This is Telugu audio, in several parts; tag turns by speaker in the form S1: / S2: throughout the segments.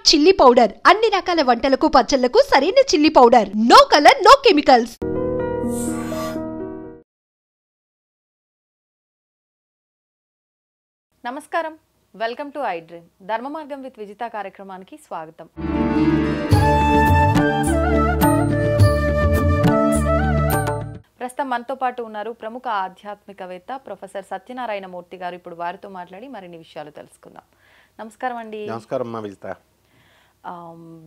S1: చిల్లీ పౌడర్ అన్ని రకాల వంటలకు పచ్చళ్లకు సరైన chilli powder. No colour, no chemicals.
S2: నమస్కారం, welcome to I dream. Dharma Margam with Vijitha కార్యక్రమానికి స్వాగతం. ప్రస్తుతం మనతో పాటు ఉన్నారు ప్రముఖ ఆధ్యాత్మికవేత్త ప్రొఫెసర్ సత్యనారాయణ మూర్తి గారు. ఇప్పుడు వారితో మాట్లాడి మరిన్ని విషయాలు తెలుసుకుందాం. నమస్కారం అండి.
S3: నమస్కారం విజిత.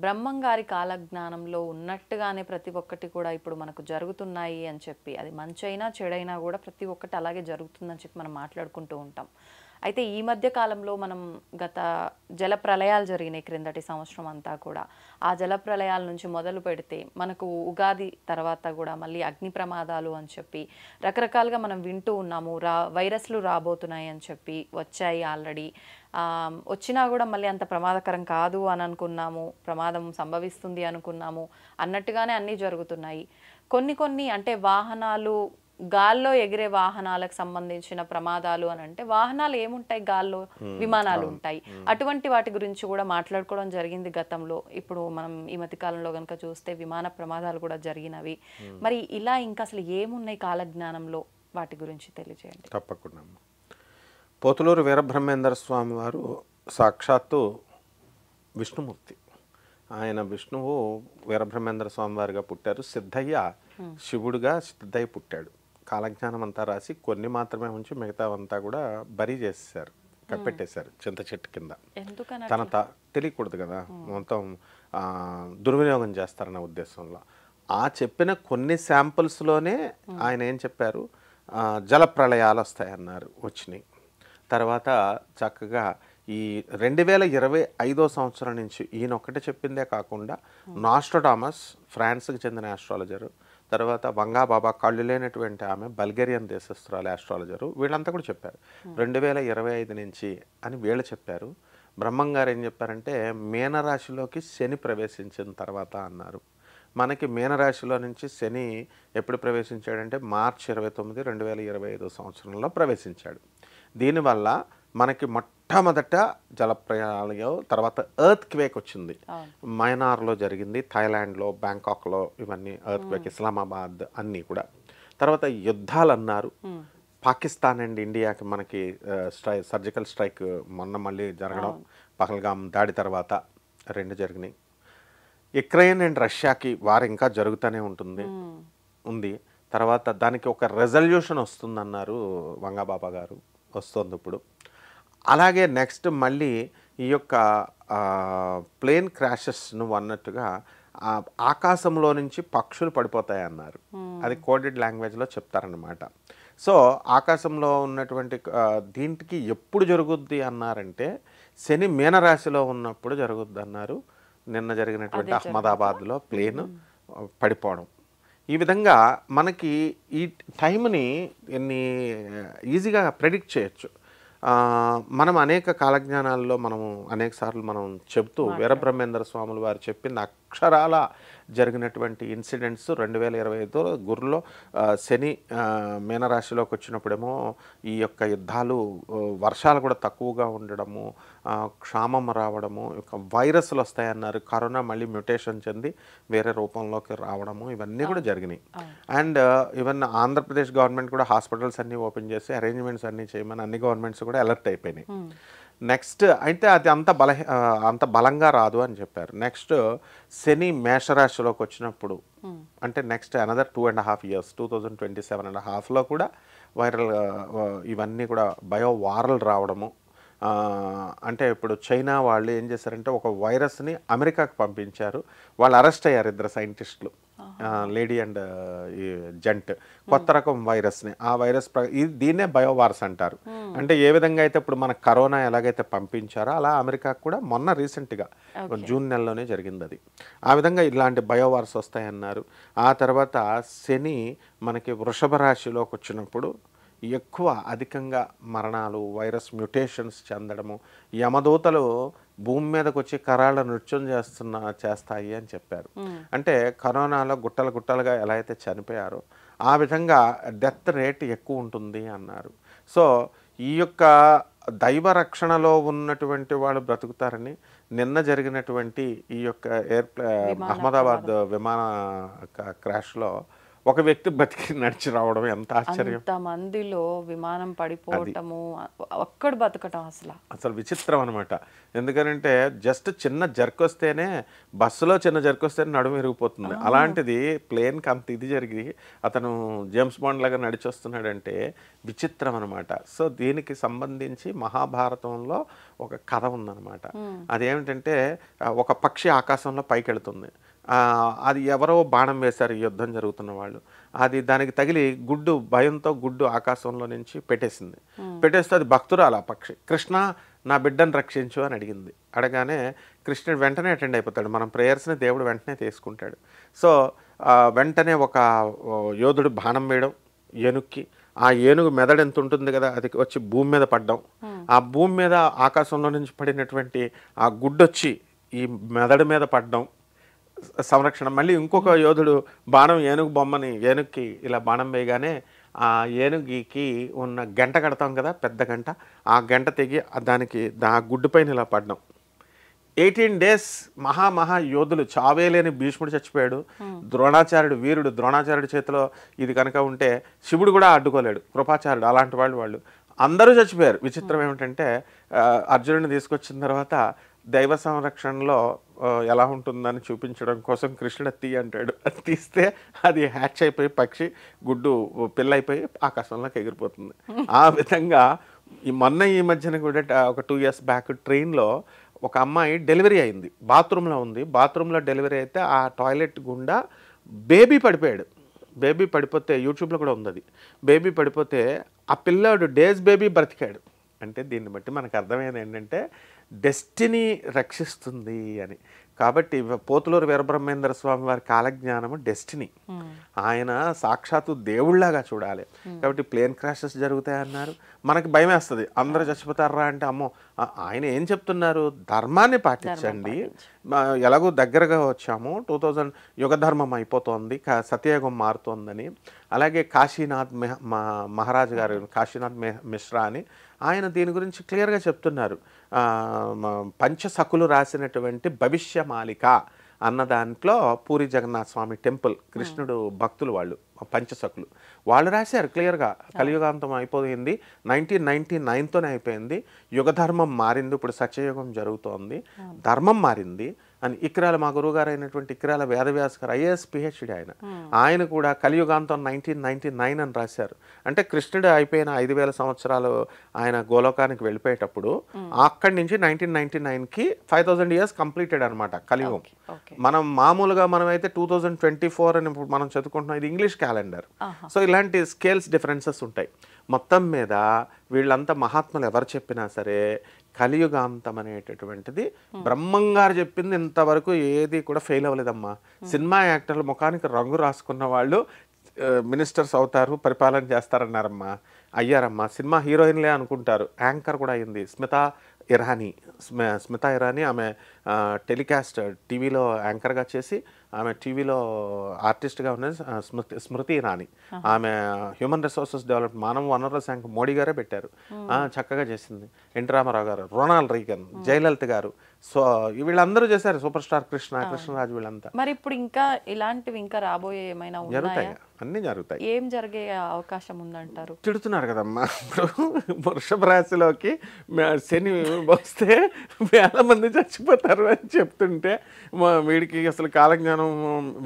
S2: బ్రహ్మం గారి కాలజ్ఞానంలో ఉన్నట్టుగానే ప్రతి ఒక్కటి కూడా ఇప్పుడు మనకు జరుగుతున్నాయి అని చెప్పి, అది మంచైనా చెడైనా కూడా ప్రతి ఒక్కటి అలాగే జరుగుతుందని చెప్పి మనం మాట్లాడుకుంటూ ఉంటాం. అయితే ఈ మధ్య కాలంలో మనం గత జల ప్రళయాలు జరిగినాయి క్రిందటి సంవత్సరం అంతా కూడా. ఆ జల ప్రళయాల నుంచి మొదలు పెడితే మనకు ఉగాది తర్వాత కూడా మళ్ళీ అగ్ని ప్రమాదాలు అని చెప్పి రకరకాలుగా మనం వింటూ ఉన్నాము. వైరస్లు రాబోతున్నాయి అని చెప్పి వచ్చాయి ఆల్రెడీ. వచ్చినా కూడా మళ్ళీ అంత ప్రమాదకరం కాదు అని అనుకున్నాము, ప్రమాదం సంభవిస్తుంది అనుకున్నాము, అన్నట్టుగానే అన్నీ జరుగుతున్నాయి. కొన్ని అంటే వాహనాలు, గాల్లో ఎగిరే వాహనాలకు సంబంధించిన ప్రమాదాలు అని అంటే వాహనాలు ఏముంటాయి, గాల్లో విమానాలు ఉంటాయి. అటువంటి వాటి గురించి కూడా మాట్లాడుకోవడం జరిగింది గతంలో. ఇప్పుడు మనం ఈ మధ్య కాలంలో కనుక చూస్తే విమాన ప్రమాదాలు కూడా జరిగినవి. మరి ఇలా ఇంకా అసలు ఏమున్నాయి కాలజ్ఞానంలో, వాటి గురించి తెలియజేయండి.
S3: తప్పకుండా. పోతులూరు వీరబ్రహ్మేంద్ర స్వామి వారు సాక్షాత్తు విష్ణుమూర్తి. ఆయన విష్ణువు వీరబ్రహ్మేంద్ర స్వామి వారిగా పుట్టారు. సిద్ధయ్య శివుడుగా సిద్ధయ్య పుట్టాడు. కాలజ్ఞానం అంతా రాసి కొన్ని మాత్రమే ఉంచి మిగతావంతా కూడా బరీ చేసేసారు, కప్పెట్టేశారు చింత చెట్టు కింద. తెలియకూడదు కదా, మొత్తం దుర్వినియోగం చేస్తారన్న ఉద్దేశంలో. ఆ చెప్పిన కొన్ని శాంపుల్స్లోనే ఆయన ఏం చెప్పారు, జల ప్రళయాలు వస్తాయన్నారు, వచ్చినాయి. తర్వాత చక్కగా ఈ 2025 సంవత్సరం నుంచి ఈయన ఒక్కటే చెప్పిందే కాకుండా నాస్ట్రోడామస్, ఫ్రాన్స్కి చెందిన ఆస్ట్రాలజరు, తర్వాత వంగా బాబా, కళ్ళు లేనటువంటి ఆమె బల్గేరియన్ దేశస్తురాలు ఆస్ట్రాలజరు, వీళ్ళంతా కూడా చెప్పారు 2025 నుంచి అని వీళ్ళు చెప్పారు. బ్రహ్మం గారు ఏం చెప్పారంటే మీనరాశిలోకి శని ప్రవేశించిన తర్వాత అన్నారు. మనకి మీనరాశిలో నుంచి శని ఎప్పుడు ప్రవేశించాడంటే మార్చి 29, 2025 సంవత్సరంలో ప్రవేశించాడు. దీనివల్ల మనకి మొట్టమొదట జలప్రయాణం, తర్వాత ఎర్త్ క్వేక్ వచ్చింది. మయనార్లో జరిగింది, థాయిలాండ్లో, బ్యాంకాక్లో, ఇవన్నీ ఎర్త్ క్వేక్, ఇస్లామాబాద్ అన్నీ కూడా. తర్వాత యుద్ధాలు అన్నారు. పాకిస్తాన్ అండ్ ఇండియాకి మనకి సర్జికల్ స్ట్రైక్ మొన్న మళ్ళీ జరగడం, పహల్గామ్ దాడి తర్వాత 2 జరిగినాయి. యుక్రెయిన్ అండ్ రష్యాకి వారు ఇంకా జరుగుతూనే ఉంది. తర్వాత దానికి ఒక రెజల్యూషన్ వస్తుందన్నారు వంగాబాబా గారు, వస్తుంది ఇప్పుడు. అలాగే నెక్స్ట్ మళ్ళీ ఈ యొక్క ప్లేన్ క్రాషెస్ నువ్వు అన్నట్టుగా ఆకాశంలో నుంచి పక్షులు పడిపోతాయి అన్నారు. అది కోడెడ్ లాంగ్వేజ్లో చెప్తారన్నమాట. సో ఆకాశంలో ఉన్నటువంటి దీంట్కి ఎప్పుడు జరుగుద్ది అన్నారంటే శని మీనరాశిలో ఉన్నప్పుడు జరుగుద్ది అన్నారు. నిన్న జరిగినటువంటి అహ్మదాబాద్లో ప్లేన్ పడిపోవడం. ఈ విధంగా మనకి ఈ టైంని ఈజీగా ప్రెడిక్ట్ చేయొచ్చు. మనం అనేక కాలజ్ఞానాల్లో అనేక సార్లు మనం చెప్తూ వీరబ్రహ్మేంద్ర స్వాములు వారు చెప్పింది అక్షరాల జరిగినటువంటి ఇన్సిడెంట్స్ 2025 గురులో శని మీనరాశిలోకి వచ్చినప్పుడేమో ఈ యొక్క యుద్ధాలు, వర్షాలు కూడా తక్కువగా ఉండడము, క్షామం రావడము, వైరస్లు వస్తాయన్నారు, కరోనా మళ్ళీ మ్యూటేషన్ చెంది వేరే రూపంలోకి రావడము, ఇవన్నీ కూడా జరిగినాయి. అండ్ ఈవెన్ ఆంధ్రప్రదేశ్ గవర్నమెంట్ కూడా హాస్పిటల్స్ అన్నీ ఓపెన్ చేసి అరేంజ్మెంట్స్ అన్నీ చేయమని అన్ని గవర్నమెంట్స్ కూడా అలర్ట్ అయిపోయినాయి. నెక్స్ట్ అయితే అది అంత బలంగా రాదు అని చెప్పారు. నెక్స్ట్ శని మేషరాశిలోకి వచ్చినప్పుడు అంటే నెక్స్ట్ అనదర్ 2.5 years 2027.5లో కూడా వైరల్ ఇవన్నీ కూడా బయోవారల్ రావడము. అంటే ఇప్పుడు చైనా వాళ్ళు ఏం చేశారంటే ఒక వైరస్ని అమెరికాకు పంపించారు. వాళ్ళు అరెస్ట్ అయ్యారు, 2 సైంటిస్టులు, లేడీ అండ్ జెంట్, కొత్త రకం వైరస్ని. ఆ వైరస్ దీన్నే బయోవార్స్ అంటారు. అంటే ఏ విధంగా అయితే ఇప్పుడు మన కరోనా ఎలాగైతే పంపించారో అలా అమెరికాకు కూడా మొన్న రీసెంట్గా జూన్ నెలలోనే జరిగింది అది. ఆ విధంగా ఇలాంటి బయోవార్స్ వస్తాయన్నారు. ఆ తర్వాత శని మనకి వృషభ రాశిలోకి వచ్చినప్పుడు ఎక్కువ అధికంగా మరణాలు, వైరస్ మ్యూటేషన్స్ చెందడము, యమదూతలు భూమి మీదకి వచ్చి కరాళ్ళ నృత్యం చేస్తాయి అని చెప్పారు. అంటే కరోనాలో గుట్టలుగా ఎలా అయితే చనిపోయారో ఆ విధంగా డెత్ రేట్ ఎక్కువ ఉంటుంది అన్నారు. సో ఈ యొక్క దైవ రక్షణలో ఉన్నటువంటి వాళ్ళు బ్రతుకుతారని నిన్న జరిగినటువంటి ఈ యొక్క అహ్మదాబాద్ విమాన క్రాష్లో ఒక వ్యక్తి బతికి నడిచి రావడం ఎంత ఆశ్చర్యం.
S2: మందిలో విమానం పడిపోవటము, ఒక్కడు బతకటం అసలు
S3: విచిత్రం అనమాట. ఎందుకంటే జస్ట్ చిన్న జర్క్ వస్తేనే, బస్సులో చిన్న జర్క్ వస్తేనే నడుము విరిగిపోతుంది. అలాంటిది ప్లేన్కి అంత ఇది జరిగి అతను జేమ్స్ బాండ్ లాగా నడిచి వస్తున్నాడంటే విచిత్రం అనమాట. సో దీనికి సంబంధించి మహాభారతంలో ఒక కథ ఉందన్నమాట. అదేమిటంటే ఒక పక్షి ఆకాశంలో పైకి వెళుతుంది. అది ఎవరో బాణం వేశారు, యుద్ధం జరుగుతున్న వాళ్ళు. అది దానికి తగిలి గుడ్డు, భయంతో గుడ్డు ఆకాశంలో నుంచి పెట్టేసింది. పెట్టేస్తే అది భక్తురాలు ఆ పక్షి. కృష్ణ నా బిడ్డను రక్షించు అని అడిగింది. అడగానే కృష్ణుడు వెంటనే అటెండ్ అయిపోతాడు. మనం ప్రేయర్స్ని దేవుడు వెంటనే తీసుకుంటాడు. సో వెంటనే ఒక యోధుడు బాణం వేయడం ఏనుక్కి, ఆ ఏనుగు మెదడు ఎంత ఉంటుంది కదా, అది వచ్చి భూమి మీద పడ్డం. ఆ భూమి మీద ఆకాశంలో నుంచి పడినటువంటి ఆ గుడ్డు వచ్చి ఈ మెదడు మీద పడ్డం, సంరక్షణ. మళ్ళీ ఇంకొక యోధుడు బాణం ఏనుగు బొమ్మని ఏనుగుకి ఇలా బాణం వేయగానే ఆ ఏనుగుకి ఉన్న గంట కడతాం కదా, పెద్ద గంట, ఆ గంట తెగి దానికి ఆ గుడ్డు పైన ఇలా పడ్డం. 18 days మహా యోధులు, చావేలేని భీష్ముడు చచ్చిపోయాడు. ద్రోణాచార్యుడు వీరుడు, ద్రోణాచార్యుడి చేతిలో ఇది కనుక ఉంటే శివుడు కూడా అడ్డుకోలేడు, కృపాచార్యుడు, అలాంటి వాళ్ళు అందరూ చచ్చిపోయారు. విచిత్రం ఏమిటంటే అర్జునుడిని తీసుకొచ్చిన తర్వాత దైవ సంరక్షణలో ఎలా ఉంటుందని చూపించడం కోసం కృష్ణుడు తీ అంటాడు. అది తీస్తే అది హ్యాచ్ అయిపోయి పక్షి గుడ్డు పిల్లైపోయి ఆకాశంలోకి ఎగిరిపోతుంది. ఆ విధంగా ఈ మధ్యన కూడా ఒక 2 years బ్యాక్ ట్రైన్లో ఒక అమ్మాయి డెలివరీ అయింది. బాత్రూంలో ఉంది. బాత్రూంలో డెలివరీ అయితే ఆ టాయిలెట్ గుండా బేబీ పడిపోయాడు. బేబీ పడిపోతే యూట్యూబ్లో కూడా ఉంది అది. బేబీ పడిపోతే ఆ పిల్లాడు డేస్ బేబీ బ్రతికాడు. అంటే దీన్ని బట్టి మనకు అర్థమైంది ఏంటంటే డెస్టినీ రక్షిస్తుంది అని. కాబట్టి పోతులూరు వీరబ్రహ్మేంద్ర స్వామి వారి కాలజ్ఞానము డెస్టినీ. ఆయన సాక్షాత్తు దేవుళ్లాగా చూడాలి. కాబట్టి ప్లేన్ క్రాషెస్ జరుగుతాయన్నారు, మనకి భయం వేస్తుంది. అందరూ చచ్చిపోతారా అంటే అమ్మో, ఆయన ఏం చెప్తున్నారు? ధర్మాన్ని పాటించండి. ఎలాగో దగ్గరగా వచ్చాము, 2000 యుగ ధర్మం అయిపోతుంది, సత్యయుగం మారుతోందని. అలాగే కాశీనాథ్ మహారాజ్ గారు, కాశీనాథ్ మిశ్రా అని, ఆయన దీని గురించి క్లియర్గా చెప్తున్నారు. పంచసకులు రాసినటువంటి భవిష్యమాలిక అన్న దాంట్లో పూరి జగన్నాథ స్వామి టెంపుల్, కృష్ణుడు భక్తులు వాళ్ళు, పంచసకులు వాళ్ళు రాశారు క్లియర్గా. కలియుగాంతం అయిపోయింది, 1999తోనే అయిపోయింది, యుగధర్మం మారింది, ఇప్పుడు సత్యయుగం జరుగుతోంది, ధర్మం మారింది అని. ఇక్రాల మా గురువుగారు అయినటువంటి ఇక్రాల వేదవ్యాస్ గారు, IAS PhD ఆయన కూడా కలియుగాంతం 1999 అని రాశారు. అంటే కృష్ణుడు అయిపోయిన 5000 సంవత్సరాలు ఆయన గోలోకానికి వెళ్ళిపోయేటప్పుడు అక్కడి నుంచి 1999కి 5000 years కంప్లీటెడ్ అనమాట కలియుగం. మనం మామూలుగా మనమైతే 2024 అని ఇప్పుడు మనం చదువుకుంటున్నాం, ఇది ఇంగ్లీష్ క్యాలెండర్. సో ఇలాంటి స్కేల్స్ డిఫరెన్సెస్ ఉంటాయి. మొత్తం మీద వీళ్ళంతా మహాత్ములు ఎవరు చెప్పినా సరే కలియుగాంతం అనేటటువంటిది బ్రహ్మంగారు చెప్పింది ఇంతవరకు ఏది కూడా ఫెయిల్ అవ్వలేదమ్మా. సినిమా యాక్టర్లు ముఖానికి రంగు రాసుకున్న వాళ్ళు మినిస్టర్స్ అవుతారు, పరిపాలన చేస్తారన్నారమ్మా, అయ్యారమ్మా. సినిమా హీరోయిన్లే అనుకుంటారు, యాంకర్ కూడా అయింది. స్మితా ఇరానీ ఆమె టెలికాస్ట్ టీవీలో యాంకర్గా చేసి ఆమె టీవీలో ఆర్టిస్ట్గా ఉన్నది. స్మృతి ఇరానీ ఆమె హ్యూమన్ రిసోర్సెస్ డెవలప్, మానవ వనరుల శాఖ మోడీ గారే పెట్టారు, చక్కగా చేసింది. ఎన్టీ రామారావు గారు, రొనాల్డ్ రీగన్, జయలలిత గారు, సో వీళ్ళందరూ చేశారు. సూపర్ స్టార్ కృష్ణరాజు వీళ్ళంతా.
S2: మరి ఇప్పుడు ఇంకా ఇలాంటివి ఇంకా రాబోయే ఏమైనా
S3: జరుగుతాయి? అన్ని జరుగుతాయి.
S2: ఏం జరిగే అవకాశం ఉందంటారు?
S3: తిడుతున్నారు కదమ్మా, ఇప్పుడు వృషభ రాశిలోకి శని వస్తే 1000 మంది చచ్చిపోతారు అని చెప్తుంటే వీడికి అసలు కాలజ్ఞానం.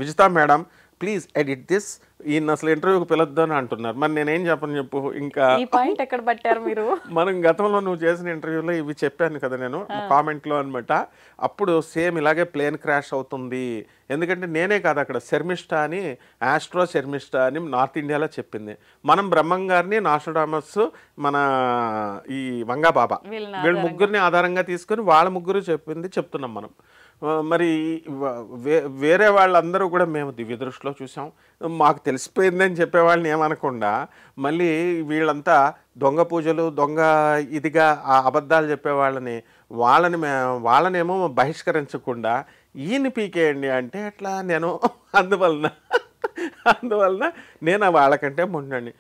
S3: Vijitha madam please edit this, ఈయన అసలు ఇంటర్వ్యూకి పిలొద్దు అని అంటున్నారు. మరి నేనేం చెప్పు. ఇంకా
S2: ఈ పాయింట్ ఎక్కడ పట్టారు మీరు?
S3: మనం గతంలో నువ్వు చేసిన ఇంటర్వ్యూలో ఇవి చెప్పాను కదా నేను కామెంట్లో అనమాట. అప్పుడు సేమ్ ఇలాగే ప్లేన్ క్రాష్ అవుతుంది. ఎందుకంటే నేనే కాదు, అక్కడ శర్మిష్ఠా అని, ఆస్ట్రో శర్మిష్ఠా అని నార్త్ ఇండియాలో చెప్పింది. మనం బ్రహ్మం గారిని, నాస్ట్రాడామస్, మన ఈ వంగా బాబా, వీళ్ళ ముగ్గురిని ఆధారంగా తీసుకొని వాళ్ళ ముగ్గురు చెప్తున్నాం మనం. మరి వేరే వాళ్ళందరూ కూడా మేము దివ్య దృష్టిలో చూసాం, మాకు తెలిసిపోయిందని చెప్పేవాళ్ళని ఏమనకుండా మళ్ళీ వీళ్ళంతా దొంగ పూజలు, దొంగ ఇదిగా ఆ అబద్ధాలు చెప్పేవాళ్ళని వాళ్ళనేమో బహిష్కరించకుండా ఈయన పీకేయండి అంటే ఎట్లా? నేను అందువలన అందువలన నేను వాళ్ళకంటే ముందండి.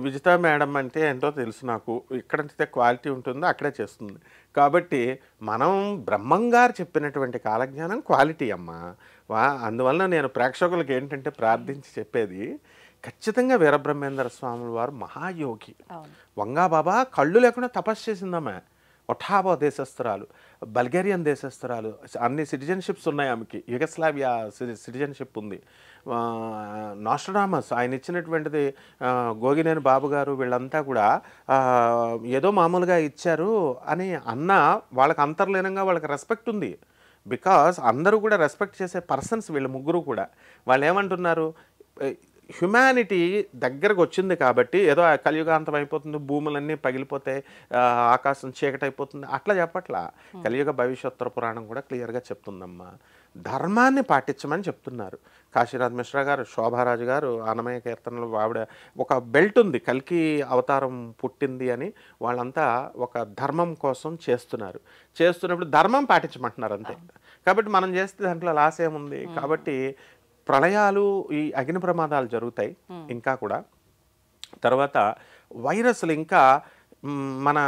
S3: విజితా మేడం అంటే ఏంటో తెలుసు నాకు, ఎక్కడైతే క్వాలిటీ ఉంటుందో అక్కడే చేస్తుంది. కాబట్టి మనం బ్రహ్మంగారు చెప్పినటువంటి కాలజ్ఞానం క్వాలిటీ అమ్మా. అందువలన నేను ప్రేక్షకులకు ఏంటంటే ప్రార్థించి చెప్పేది, ఖచ్చితంగా వీరబ్రహ్మేంద్ర స్వాముల వారు మహాయోగి. వంగాబాబా కళ్ళు లేకుండా తపస్సు చేసిందమ్మ. ఒఠాబో దేశస్తురాలు, బల్గేరియన్ దేశస్తురాలు, అన్ని సిటిజన్షిప్స్ ఉన్నాయి ఆమెకి. యుగస్లావియా సిటిజన్షిప్ ఉంది. నాస్ట్రడామస్ ఆయన ఇచ్చినటువంటిది, గోగినేని బాబు గారు వీళ్ళంతా కూడా ఏదో మామూలుగా ఇచ్చారు అని అన్న వాళ్ళకి అంతర్లీనంగా వాళ్ళకి రెస్పెక్ట్ ఉంది. బికాస్ అందరూ కూడా రెస్పెక్ట్ చేసే పర్సన్స్ వీళ్ళు ముగ్గురు కూడా. వాళ్ళు ఏమంటున్నారు, హ్యుమానిటీ దగ్గరకు వచ్చింది కాబట్టి ఏదో కలియుగాంతం అయిపోతుంది, భూములన్నీ పగిలిపోతాయి, ఆకాశం చీకటి అయిపోతుంది అట్లా చెప్పట్లా. కలియుగ భవిష్యోత్తర పురాణం కూడా క్లియర్గా చెప్తుందమ్మా. ధర్మాన్ని పాటించమని చెప్తున్నారు. కాశీరాజ్ మిశ్రా గారు, శోభారాజు గారు అన్నమయ్య కీర్తనలు ఆవిడ ఒక బెల్ట్ ఉంది, కల్కి అవతారం పుట్టింది అని. వాళ్ళంతా ఒక ధర్మం కోసం చేస్తున్నప్పుడు ధర్మం పాటించమంటున్నారు అంతే. కాబట్టి మనం చేస్తే దాంట్లో లాస్ ఏముంది? కాబట్టి ప్రళయాలు, ఈ అగ్ని ప్రమాదాలు జరుగుతాయి ఇంకా కూడా. తర్వాత వైరస్లు ఇంకా మన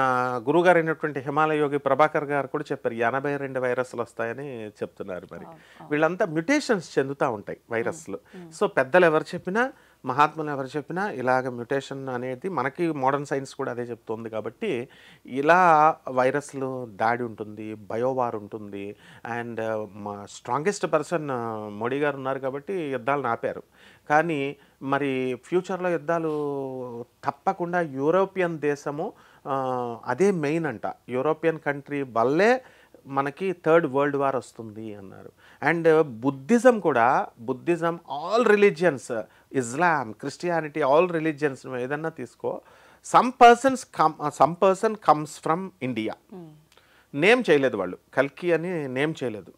S3: గురుగారు అయినటువంటి హిమాలయ యోగి ప్రభాకర్ గారు కూడా చెప్పారు 82 వైరస్లు వస్తాయని చెప్తున్నారు. మరి వీళ్ళంతా మ్యుటేషన్స్ చెందుతూ ఉంటాయి వైరస్లు. సో పెద్దలు ఎవరు చెప్పినా, మహాత్ములు ఎవరు చెప్పినా ఇలాగ మ్యుటేషన్ అనేది మనకి మోడర్న్ సైన్స్ కూడా అదే చెప్తుంది. కాబట్టి ఇలా వైరస్లు దాడి ఉంటుంది, బయోవార్ ఉంటుంది. అండ్ మా స్ట్రాంగెస్ట్ పర్సన్ మోడీ గారు ఉన్నారు కాబట్టి యుద్ధాలను ఆపారు. కానీ మరి ఫ్యూచర్లో యుద్ధాలు తప్పకుండా యూరోపియన్ దేశము అదే మెయిన్ అంట. యూరోపియన్ కంట్రీ వల్లే మనకి థర్డ్ వరల్డ్ వార్ వస్తుంది అన్నారు. అండ్ బుద్ధిజం కూడా, బుద్ధిజం ఆల్ రిలీజియన్స్, ఇస్లాం, క్రిస్టియానిటీ, ఆల్ రిలీజియన్స్ ఏదన్నా తీసుకో, some person comes from India. Name చేయలేదు వాళ్ళు, కల్కి అని నేమ్ చేయలేదు.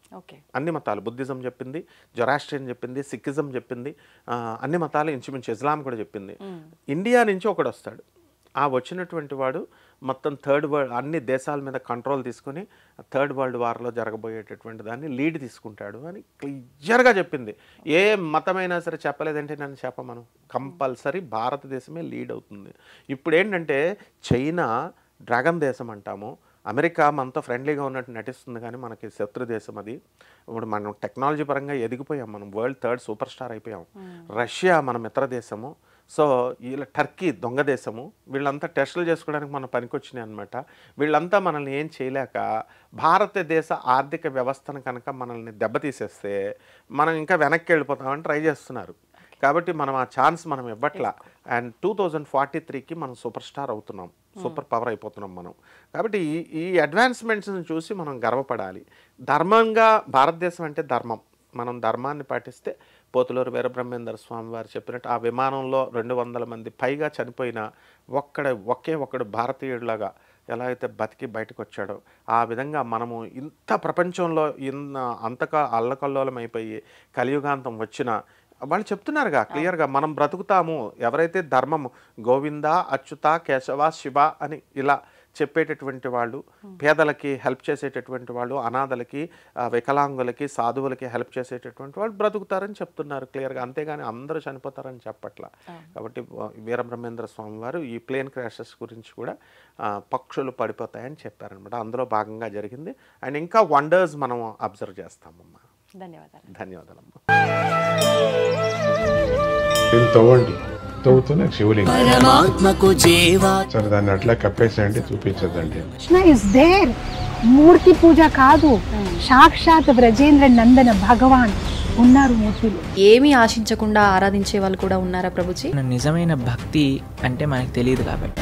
S3: అన్ని మతాలు, బుద్ధిజం చెప్పింది, జొరాస్ట్రియన్ చెప్పింది, సిక్కిజం చెప్పింది, అన్ని మతాలు ఇంచుమించు, ఇస్లాం కూడా చెప్పింది. ఇండియా నుంచి ఒకడు వస్తాడు. ఆ వచ్చినటువంటి వాడు మొత్తం థర్డ్ వరల్డ్ అన్ని దేశాల మీద కంట్రోల్ తీసుకొని థర్డ్ వరల్డ్ వార్లో జరగబోయేటటువంటి దాన్ని లీడ్ తీసుకుంటాడు అని క్లియర్గా చెప్పింది. ఏ మతమైనా సరే చెప్పలేదంటే నన్ను చెప్పమను, కంపల్సరీ భారతదేశమే లీడ్ అవుతుంది. ఇప్పుడు ఏంటంటే చైనా డ్రాగన్ దేశం అంటాము, అమెరికా మనతో ఫ్రెండ్లీగా ఉన్నట్టు నటిస్తుంది కానీ మనకి శత్రు దేశం అది. ఇప్పుడు మనం టెక్నాలజీ పరంగా ఎదిగిపోయాం, మనం వరల్డ్ థర్డ్ సూపర్ స్టార్ అయిపోయాం. రష్యా మన మిత్ర దేశము. సో వీళ్ళ టర్కీ దొంగ దేశము. వీళ్ళంతా టెస్టులు చేసుకోవడానికి మనం పనికొచ్చినాయి అనమాట. వీళ్ళంతా మనల్ని ఏం చేయలేక భారతదేశ ఆర్థిక వ్యవస్థను కనుక మనల్ని దెబ్బతీసేస్తే మనం ఇంకా వెనక్కి వెళ్ళిపోతామని ట్రై చేస్తున్నారు. కాబట్టి మనం ఆ ఛాన్స్ మనం ఇవ్వట్లా. అండ్ 2043కి మనం సూపర్ స్టార్ అవుతున్నాం, సూపర్ పవర్ అయిపోతున్నాం మనం. కాబట్టి ఈ అడ్వాన్స్మెంట్స్ని చూసి మనం గర్వపడాలి. ధర్మంగా, భారతదేశం అంటే ధర్మం, మనం ధర్మాన్ని పాటిస్తే పోతులూరు వీరబ్రహ్మేంద్ర స్వామి వారు చెప్పినట్టు ఆ విమానంలో 200 మంది పైగా చనిపోయిన ఒకే ఒక్కడు భారతీయుడిలాగా ఎలా అయితే బతికి బయటకు వచ్చాడో ఆ విధంగా మనము ఇంత ప్రపంచంలో అంతగా అల్లకల్లోలం అయిపోయి కలియుగాంతం వచ్చిన వాళ్ళు చెప్తున్నారుగా క్లియర్గా, మనం బ్రతుకుతాము ఎవరైతే ధర్మము గోవింద, అచ్యుత, కేశవ, శివ అని ఇలా చెప్పేటటువంటి వాళ్ళు, పేదలకి హెల్ప్ చేసేటటువంటి వాళ్ళు, అనాథలకి, వికలాంగులకి, సాధువులకి హెల్ప్ చేసేటటువంటి వాళ్ళు బ్రతుకుతారని చెప్తున్నారు క్లియర్గా. అంతేగాని అందరూ చనిపోతారని చెప్పట్లా. కాబట్టి వీరబ్రహ్మేంద్ర స్వామి వారు ఈ ప్లేన్ క్రాషెస్ గురించి కూడా పక్షులు పడిపోతాయని చెప్పారనమాట. అందులో భాగంగా జరిగింది. అండ్ ఇంకా వండర్స్ మనం అబ్జర్వ్ చేస్తామమ్మా. ధన్యవాదాలమ్మా.
S4: తవ్వండి, తవ్వుతూనే శివలింగం సరే దాన్ని అట్లా కప్పేసేయండి, చూపించదండి.
S5: Krishna is there. మూర్తి పూజ కాదు, సాక్షాత్ బ్రజేంద్ర నందన భగవాన్ ఉన్నారు మూర్తిలో.
S6: ఏమీ ఆశించకుండా ఆరాధించే వాళ్ళు కూడా ఉన్నారా ప్రభుజీ?
S7: నిజమైన భక్తి అంటే మనకు తెలియదు కాబట్టి